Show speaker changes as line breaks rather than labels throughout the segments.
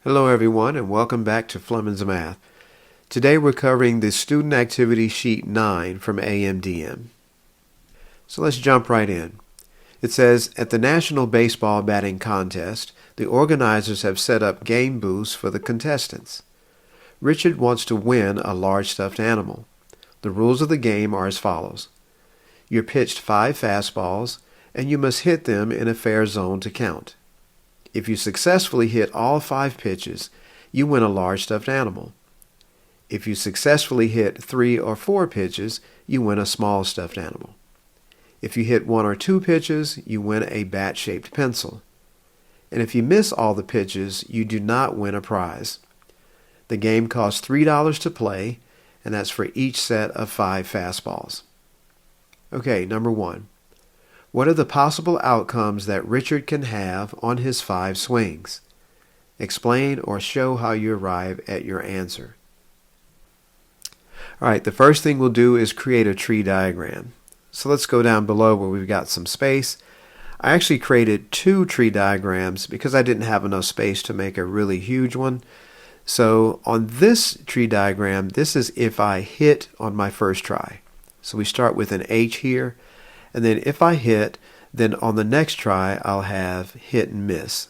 Hello everyone and welcome back to Fleming's Math. Today we're covering the Student Activity Sheet 9 from AMDM. So let's jump right in. It says, at the National Baseball Batting Contest, the organizers have set up game booths for the contestants. Richard wants to win a large stuffed animal. The rules of the game are as follows. You're pitched 5 fastballs and you must hit them in a fair zone to count. If you successfully hit all 5 pitches, you win a large stuffed animal. If you successfully hit 3 or 4 pitches, you win a small stuffed animal. If you hit 1 or 2 pitches, you win a bat-shaped pencil. And if you miss all the pitches, you do not win a prize. The game costs $3 to play, and that's for each set of 5 fastballs. Okay, number 1. What are the possible outcomes that Richard can have on his 5 swings? Explain or show how you arrive at your answer. All right, the first thing we'll do is create a tree diagram. So let's go down below where we've got some space. I actually created 2 tree diagrams because I didn't have enough space to make a really huge one. So on this tree diagram, this is if I hit on my first try. So we start with an H here. And then if I hit, then on the next try, I'll have hit and miss.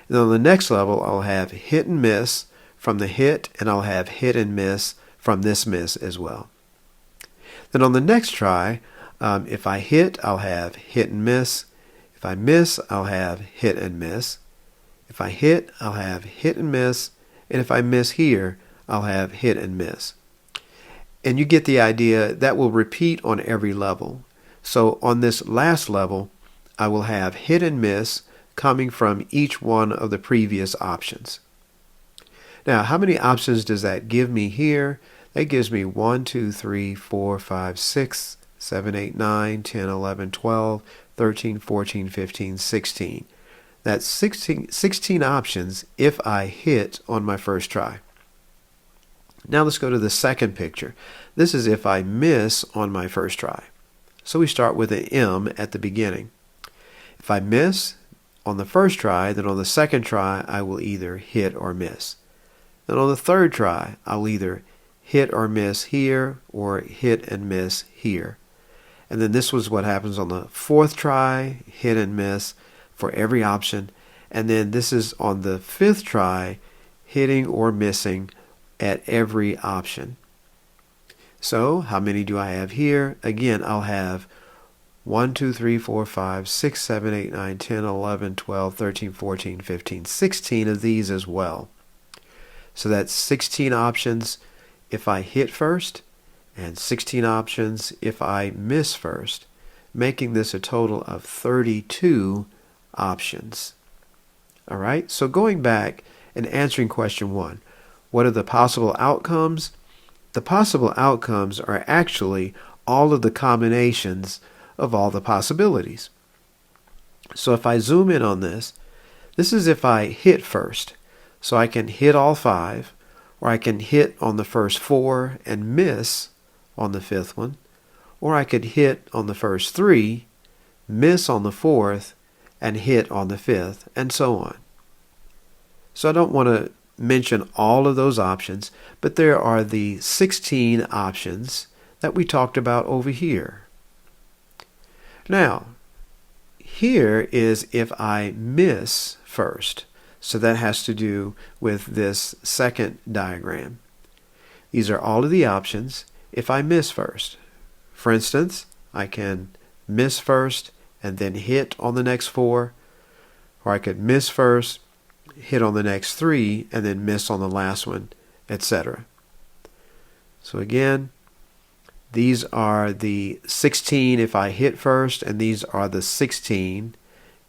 And on the next level, I'll have hit and miss from the hit, and I'll have hit and miss from this miss as well. Then on the next try, if I hit, I'll have hit and miss. If I miss, I'll have hit and miss. If I hit, I'll have hit and miss. And if I miss here, I'll have hit and miss. And you get the idea that will repeat on every level. So on this last level, I will have hit and miss coming from each one of the previous options. Now, how many options does that give me here? That gives me 1, 2, 3, 4, 5, 6, 7, 8, 9, 10, 11, 12, 13, 14, 15, 16. That's 16 options if I hit on my first try. Now let's go to the second picture. This is if I miss on my first try. So we start with an M at the beginning. If I miss on the first try, then on the second try, I will either hit or miss. Then on the third try, I'll either hit or miss here or hit and miss here. And then this was what happens on the fourth try, hit and miss for every option. And then this is on the 5th try, hitting or missing at every option. So, how many do I have here? Again, I'll have 1, 2, 3, 4, 5, 6, 7, 8, 9, 10, 11, 12, 13, 14, 15, 16 of these as well. So that's 16 options if I hit first, and 16 options if I miss first, making this a total of 32 options. All right, so going back and answering question 1, what are the possible outcomes? The possible outcomes are actually all of the combinations of all the possibilities. So if I zoom in on this, this is if I hit first. So I can hit all 5, or I can hit on the first 4 and miss on the 5th one, or I could hit on the first 3, miss on the 4th, and hit on the 5th, and so on. So I don't want to mention all of those options, but there are the 16 options that we talked about over here. Now, here is if I miss first. So that has to do with this second diagram. These are all of the options if I miss first. For instance, I can miss first and then hit on the next 4, or I could miss first, hit on the next 3, and then miss on the last one, etc. So again, these are the 16 if I hit first, and these are the 16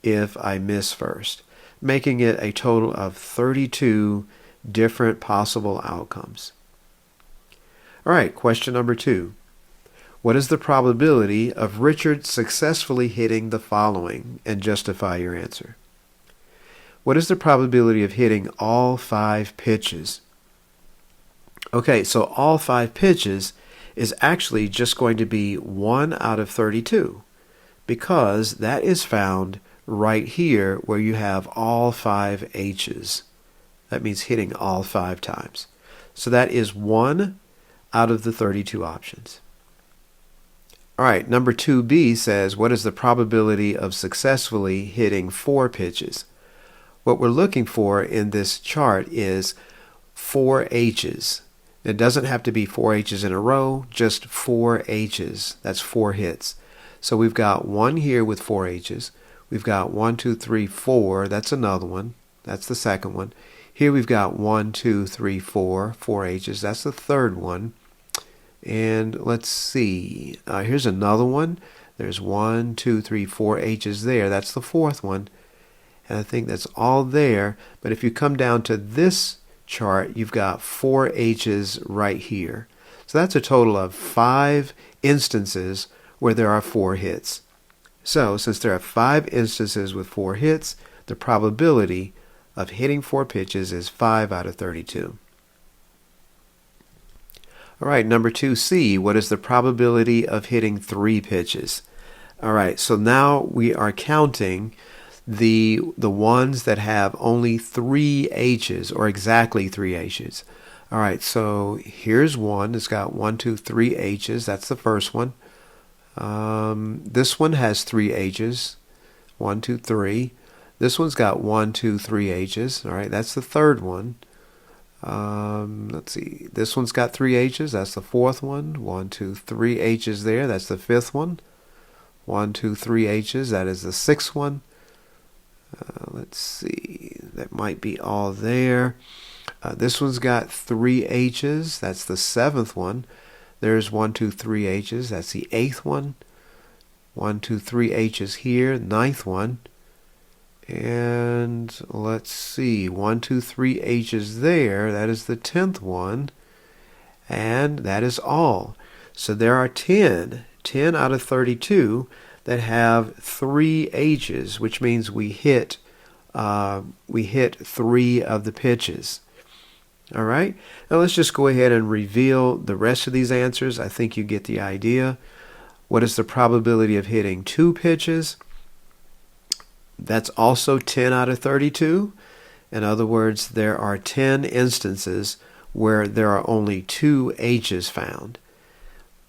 if I miss first, making it a total of 32 different possible outcomes. All right, question number 2. What is the probability of Richard successfully hitting the following, and justify your answer? What is the probability of hitting all 5 pitches? Okay, so all 5 pitches is actually just going to be 1 out of 32 because that is found right here where you have all 5 H's. That means hitting all 5 times. So that is 1 out of the 32 options. All right, number 2B says, what is the probability of successfully hitting 4 pitches? What we're looking for in this chart is 4 H's. It doesn't have to be 4 H's in a row, just 4 H's. That's 4 hits. So we've got one here with 4 H's. We've got 1, 2, 3, 4. That's another one. That's the second one. Here we've got 1, 2, 3, 4. 4 H's. That's the third one. And let's see. Here's another one. There's 1, 2, 3, 4 H's there. That's the fourth one. And I think that's all there. But if you come down to this chart, you've got 4 H's right here. So that's a total of 5 instances where there are 4 hits. So since there are 5 instances with 4 hits, the probability of hitting 4 pitches is 5 out of 32. All right, number 2C, what is the probability of hitting 3 pitches? All right, so now we are counting the ones that have only 3 H's, or exactly 3 H's. All right, so here's one. It's got 1, 2, 3 H's. That's the first one. This one has 3 H's. 1, 2, 3. This one's got 1, 2, 3 H's. All right, that's the third one. Let's see. This one's got 3 H's. That's the fourth one. 1, 2, 3 H's there. That's the fifth one. 1, 2, 3 H's. That is the sixth one. Let's see. That might be all there. This one's got 3 H's. That's the seventh one. There's 1, 2, 3 H's. That's the eighth one. 1, 2, 3 H's here. Ninth one. And let's see. 1, 2, 3 H's there. That is the 10th one. And that is all. So there are 10 out of 32 that have 3 H's, which means we hit 3 of the pitches. All right. Now let's just go ahead and reveal the rest of these answers. I think you get the idea. What is the probability of hitting 2 pitches? That's also 10 out of 32. In other words, there are 10 instances where there are only 2 H's found.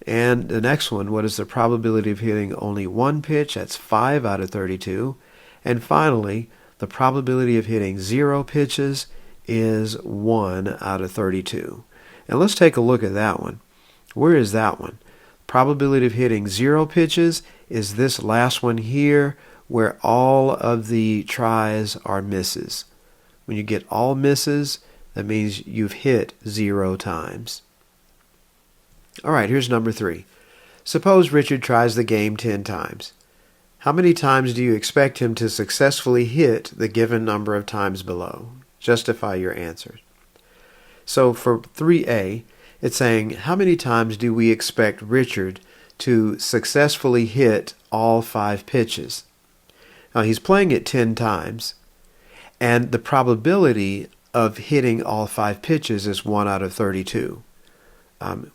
And the next one, what is the probability of hitting only 1 pitch? That's 5 out of 32. And finally, the probability of hitting 0 pitches is 1 out of 32. And let's take a look at that one. Where is that one? Probability of hitting 0 pitches is this last one here, where all of the tries are misses. When you get all misses, that means you've hit 0 times. All right, here's number 3. Suppose Richard tries the game 10 times. How many times do you expect him to successfully hit the given number of times below? Justify your answers. So for 3A, it's saying, how many times do we expect Richard to successfully hit all 5 pitches? Now he's playing it 10 times, and the probability of hitting all 5 pitches is 1 out of 32.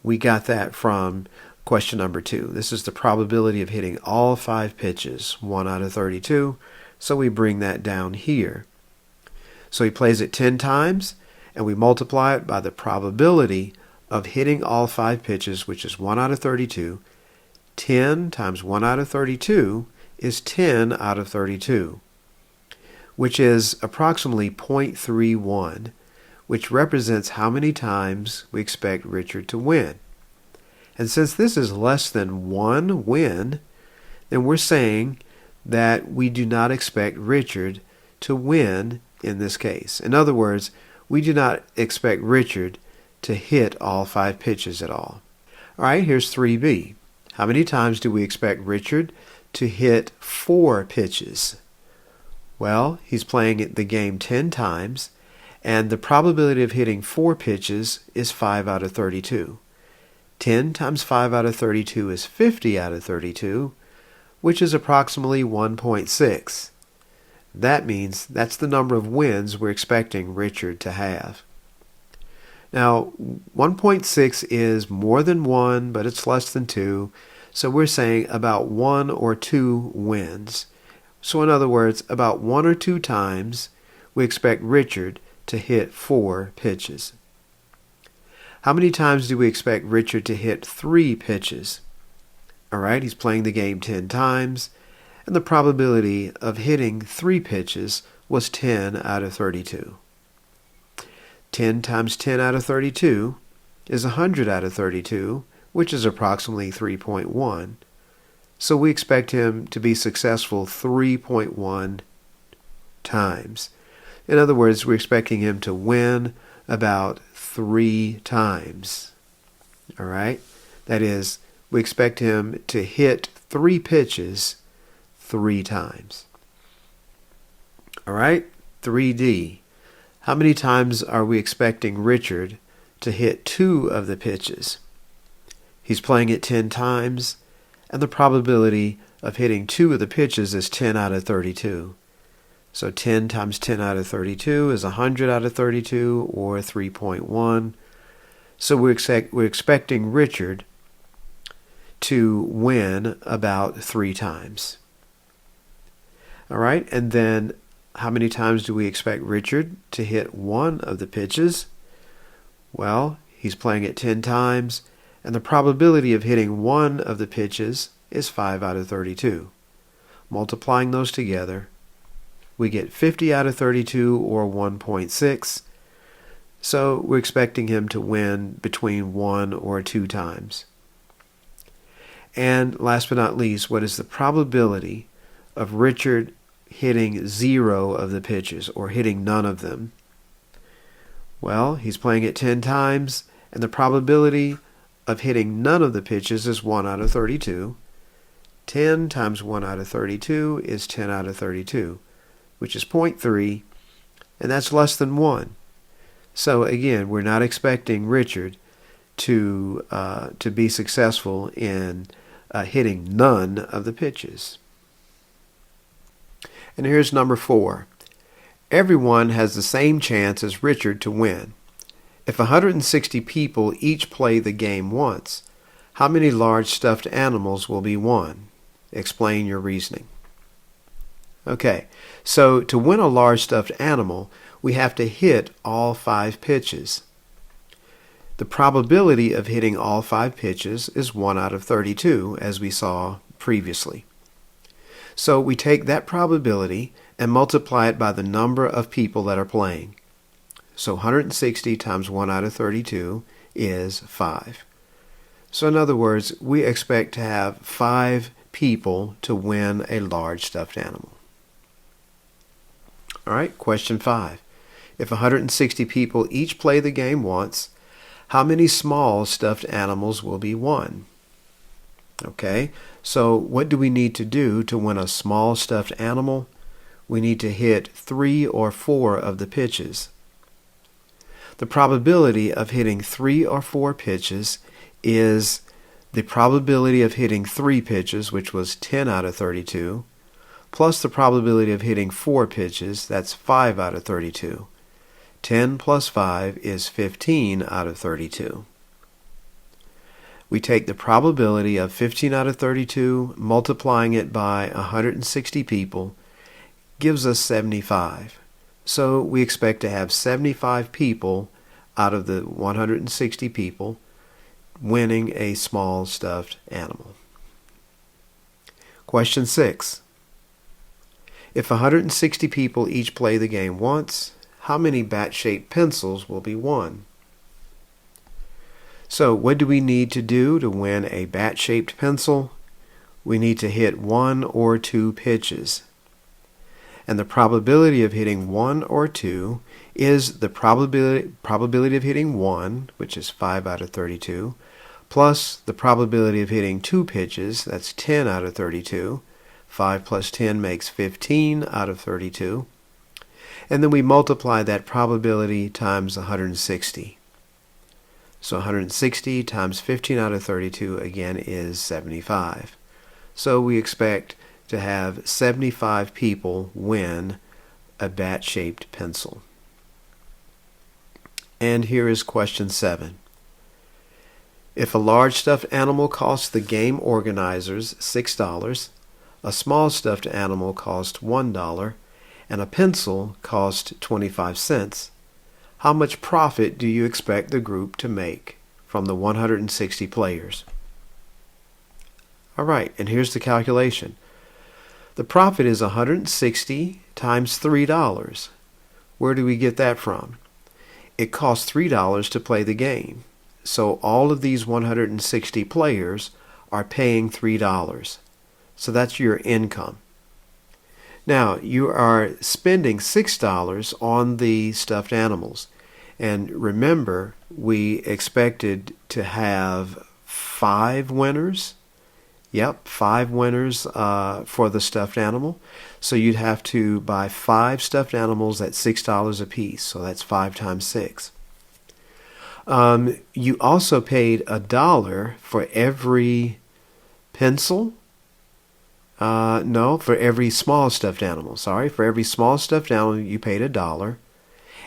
We got that from question number 2. This is the probability of hitting all 5 pitches, 1 out of 32. So we bring that down here. So he plays it 10 times, and we multiply it by the probability of hitting all 5 pitches, which is 1 out of 32. 10 times 1 out of 32 is 10 out of 32, which is approximately 0.31, which represents how many times we expect Richard to win. And since this is less than 1 win, then we're saying that we do not expect Richard to win in this case. In other words, we do not expect Richard to hit all 5 pitches at all. All right, here's 3B. How many times do we expect Richard to hit 4 pitches? Well, he's playing the game 10 times, and the probability of hitting 4 pitches is 5 out of 32. 10 times 5 out of 32 is 50 out of 32, which is approximately 1.6. That means that's the number of wins we're expecting Richard to have. Now, 1.6 is more than 1, but it's less than 2, so we're saying about 1 or 2 wins. So in other words, about 1 or 2 times we expect Richard to hit 4 pitches. How many times do we expect Richard to hit 3 pitches? Alright, he's playing the game 10 times, and the probability of hitting 3 pitches was 10 out of 32. 10 times 10 out of 32 is 100 out of 32, which is approximately 3.1. So we expect him to be successful 3.1 times. In other words, we're expecting him to win about 3 times. All right? That is, we expect him to hit 3 pitches 3 times. All right? 3D. How many times are we expecting Richard to hit 2 of the pitches? He's playing it 10 times, and the probability of hitting 2 of the pitches is 10 out of 32. So 10 times 10 out of 32 is 100 out of 32, or 3.1. So we're expecting Richard to win about 3 times. All right, and then how many times do we expect Richard to hit 1 of the pitches? Well, he's playing it 10 times, and the probability of hitting 1 of the pitches is 5 out of 32. Multiplying those together, we get 50 out of 32, or 1.6. So we're expecting him to win between 1 or 2 times. And last but not least, what is the probability of Richard hitting 0 of the pitches, or hitting none of them? Well, he's playing it 10 times, and the probability of hitting none of the pitches is 1 out of 32. 10 times 1 out of 32 is 10 out of 32, which is 0.3, and that's less than 1. So again, we're not expecting Richard to be successful in hitting none of the pitches. And here's number 4. Everyone has the same chance as Richard to win. If 160 people each play the game once, how many large stuffed animals will be won? Explain your reasoning. Okay, so to win a large stuffed animal, we have to hit all 5 pitches. The probability of hitting all 5 pitches is 1 out of 32, as we saw previously. So we take that probability and multiply it by the number of people that are playing. So 160 times 1 out of 32 is 5. So in other words, we expect to have 5 people to win a large stuffed animal. All right, question 5. If 160 people each play the game once, how many small stuffed animals will be won? Okay, so what do we need to do to win a small stuffed animal? We need to hit 3 or 4 of the pitches. The probability of hitting 3 or 4 pitches is the probability of hitting 3 pitches, which was 10 out of 32, plus the probability of hitting 4 pitches, that's 5 out of 32. 10 plus 5 is 15 out of 32. We take the probability of 15 out of 32, multiplying it by 160 people, gives us 75. So we expect to have 75 people out of the 160 people winning a small stuffed animal. Question 6. If 160 people each play the game once, how many bat-shaped pencils will be won? So what do we need to do to win a bat-shaped pencil? We need to hit 1 or 2 pitches. And the probability of hitting 1 or 2 is the probability of hitting 1, which is 5 out of 32, plus the probability of hitting 2 pitches, that's 10 out of 32. 5 plus 10 makes 15 out of 32. And then we multiply that probability times 160. So 160 times 15 out of 32 again is 75. So we expect to have 75 people win a bat-shaped pencil. And here is question 7. If a large stuffed animal costs the game organizers $6, a small stuffed animal costs $1, and a pencil costs 25 cents, how much profit do you expect the group to make from the 160 players? All right, and here's the calculation. The profit is 160 times $3. Where do we get that from? It costs $3 to play the game. So all of these 160 players are paying $3. So that's your income. Now, you are spending $6 on the stuffed animals. And remember, we expected to have 5 winners. Yep, 5 winners for the stuffed animal. So you'd have to buy 5 stuffed animals at $6 a piece. So that's 5 times 6. You also paid $1 for every pencil. No, for every small stuffed animal. Sorry, for every small stuffed animal you paid $1.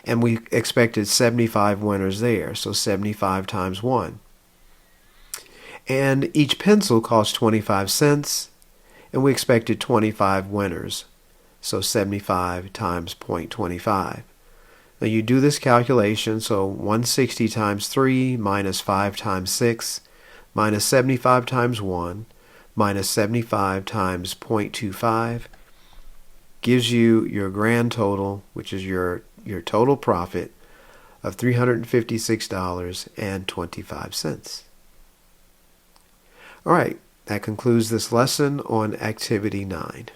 And we expected 75 winners there. So 75 times 1. And each pencil cost 25 cents, and we expected 25 winners, so 75 times 0.25. Now you do this calculation, so 160 times 3 minus 5 times 6 minus 75 times 1 minus 75 times 0.25 gives you your grand total, which is your total profit of $356.25. All right, that concludes this lesson on Activity 9.